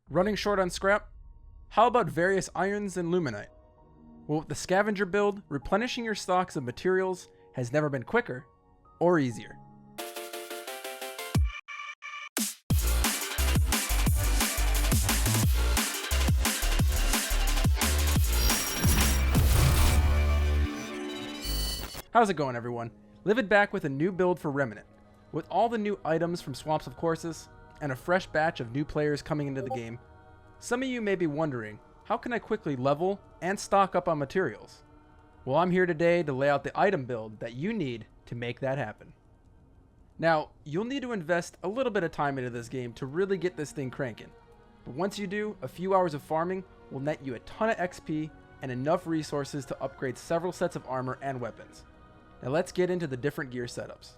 Running short on scrap? How about various irons and lumenite? Well, with the Scavenger Build, replenishing your stocks of materials has never been quicker or easier. How's it going, everyone? Livid back with a new build for Remnant. With all the new items from Swamps of Corsus, and a fresh batch of new players coming into the game, some of you may be wondering, how can I quickly level and stock up on materials? Well, I'm here today to lay out the item build that you need to make that happen. Now, you'll need to invest a little bit of time into this game to really get this thing cranking. But once you do, a few hours of farming will net you a ton of XP and enough resources to upgrade several sets of armor and weapons. Now let's get into the different gear setups.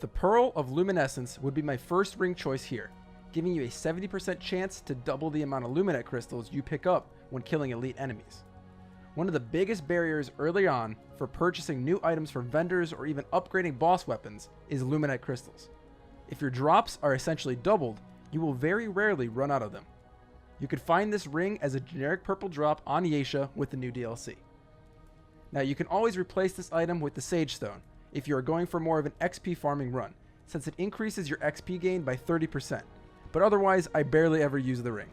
The Pearl of Luminescence would be my first ring choice here, giving you a 70% chance to double the amount of luminite crystals you pick up when killing elite enemies. One of the biggest barriers early on for purchasing new items from vendors or even upgrading boss weapons is luminite crystals. If your drops are essentially doubled, you will very rarely run out of them. You could find this ring as a generic purple drop on Yesha with the new DLC. Now you can always replace this item with the Sage Stone if you are going for more of an XP farming run, since it increases your XP gain by 30%, but otherwise I barely ever use the ring.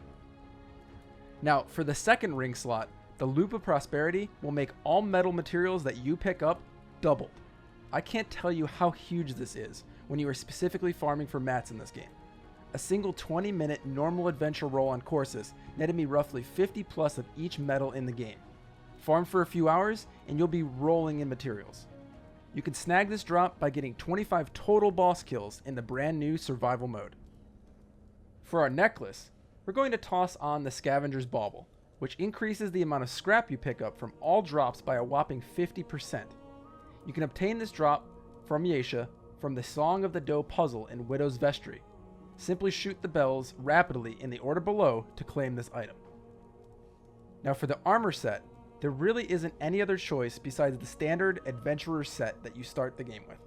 Now for the second ring slot, the Loop of Prosperity will make all metal materials that you pick up doubled. I can't tell you how huge this is when you are specifically farming for mats in this game. A single 20-minute normal adventure roll on Corsus netted me roughly 50 plus of each metal in the game. Farm for a few hours and you'll be rolling in materials. You can snag this drop by getting 25 total boss kills in the brand new survival mode. For our necklace, we're going to toss on the Scavenger's Bauble, which increases the amount of scrap you pick up from all drops by a whopping 50%. You can obtain this drop from Yesha from the Song of the Doe puzzle in Widow's Vestry. Simply shoot the bells rapidly in the order below to claim this item. Now for the armor set, there really isn't any other choice besides the standard Adventurer set that you start the game with.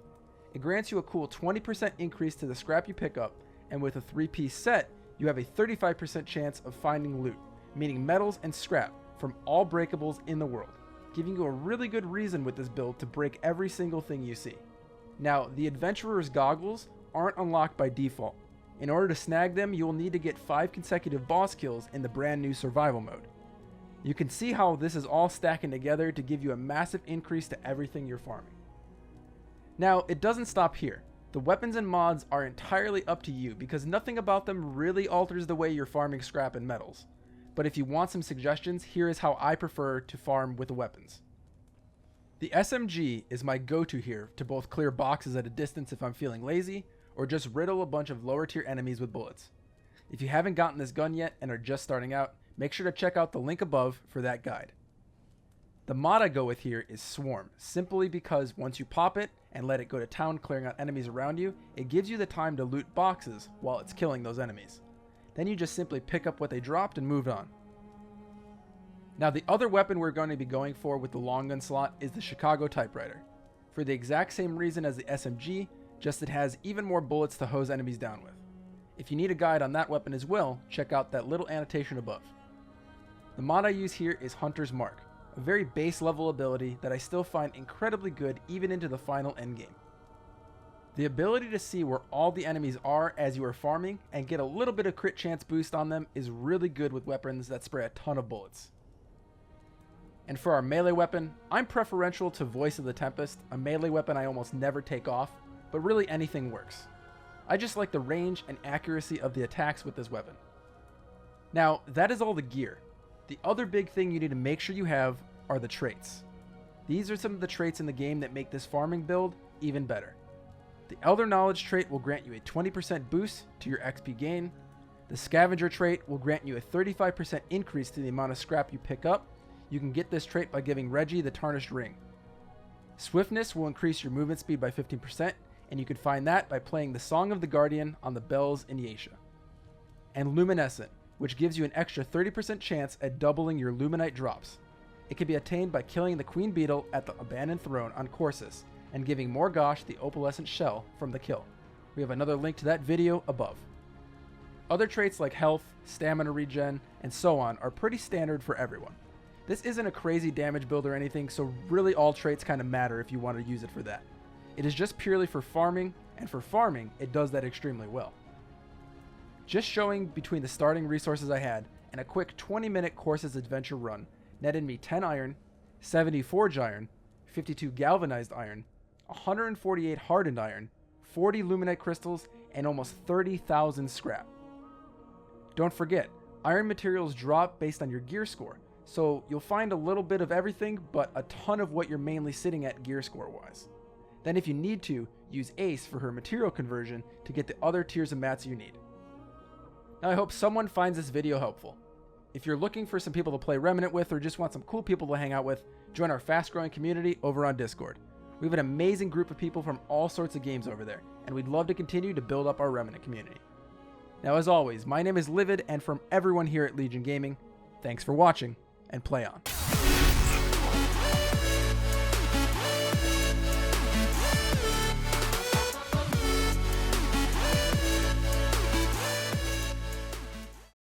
It grants you a cool 20% increase to the scrap you pick up, and with a 3-piece set, you have a 35% chance of finding loot, meaning metals and scrap from all breakables in the world, giving you a really good reason with this build to break every single thing you see. Now, the Adventurer's goggles aren't unlocked by default. In order to snag them, you will need to get 5 consecutive boss kills in the brand new survival mode. You can see how this is all stacking together to give you a massive increase to everything you're farming. Now, it doesn't stop here. The weapons and mods are entirely up to you because nothing about them really alters the way you're farming scrap and metals. But if you want some suggestions, here is how I prefer to farm with the weapons. The SMG is my go-to here to both clear boxes at a distance if I'm feeling lazy, or just riddle a bunch of lower tier enemies with bullets. If you haven't gotten this gun yet and are just starting out, make sure to check out the link above for that guide. The mod I go with here is Swarm, simply because once you pop it and let it go to town clearing out enemies around you, it gives you the time to loot boxes while it's killing those enemies. Then you just simply pick up what they dropped and move on. Now the other weapon we're going to be going for with the long gun slot is the Chicago Typewriter. For the exact same reason as the SMG, just it has even more bullets to hose enemies down with. If you need a guide on that weapon as well, check out that little annotation above. The mod I use here is Hunter's Mark, a very base level ability that I still find incredibly good even into the final endgame. The ability to see where all the enemies are as you are farming and get a little bit of crit chance boost on them is really good with weapons that spray a ton of bullets. And for our melee weapon, I'm preferential to Voice of the Tempest, a melee weapon I almost never take off, but really anything works. I just like the range and accuracy of the attacks with this weapon. Now, that is all the gear. The other big thing you need to make sure you have are the traits. These are some of the traits in the game that make this farming build even better. The Elder Knowledge trait will grant you a 20% boost to your XP gain. The Scavenger trait will grant you a 35% increase to the amount of scrap you pick up. You can get this trait by giving Reggie the Tarnished Ring. Swiftness will increase your movement speed by 15%, and you can find that by playing the Song of the Guardian on the bells in Yesha. And Luminescent, which gives you an extra 30% chance at doubling your luminite drops. It can be attained by killing the Queen Beetle at the Abandoned Throne on Corsus and giving Morgosh the opalescent shell from the kill. We have another link to that video above. Other traits like health, stamina regen, and so on are pretty standard for everyone. This isn't a crazy damage build or anything, so really all traits kind of matter if you want to use it for that. It is just purely for farming, and for farming, it does that extremely well. Just showing between the starting resources I had and a quick 20-minute Corsus adventure run netted me 10 iron, 70 forge iron, 52 galvanized iron, 148 hardened iron, 40 lumenite crystals, and almost 30,000 scrap. Don't forget, iron materials drop based on your gear score, so you'll find a little bit of everything, but a ton of what you're mainly sitting at gear score wise. Then if you need to, use Ace for her material conversion to get the other tiers of mats you need. Now I hope someone finds this video helpful. If you're looking for some people to play Remnant with or just want some cool people to hang out with, join our fast growing community over on Discord. We have an amazing group of people from all sorts of games over there, and we'd love to continue to build up our Remnant community. Now as always, my name is Livid, and from everyone here at Legion Gaming, thanks for watching, and play on.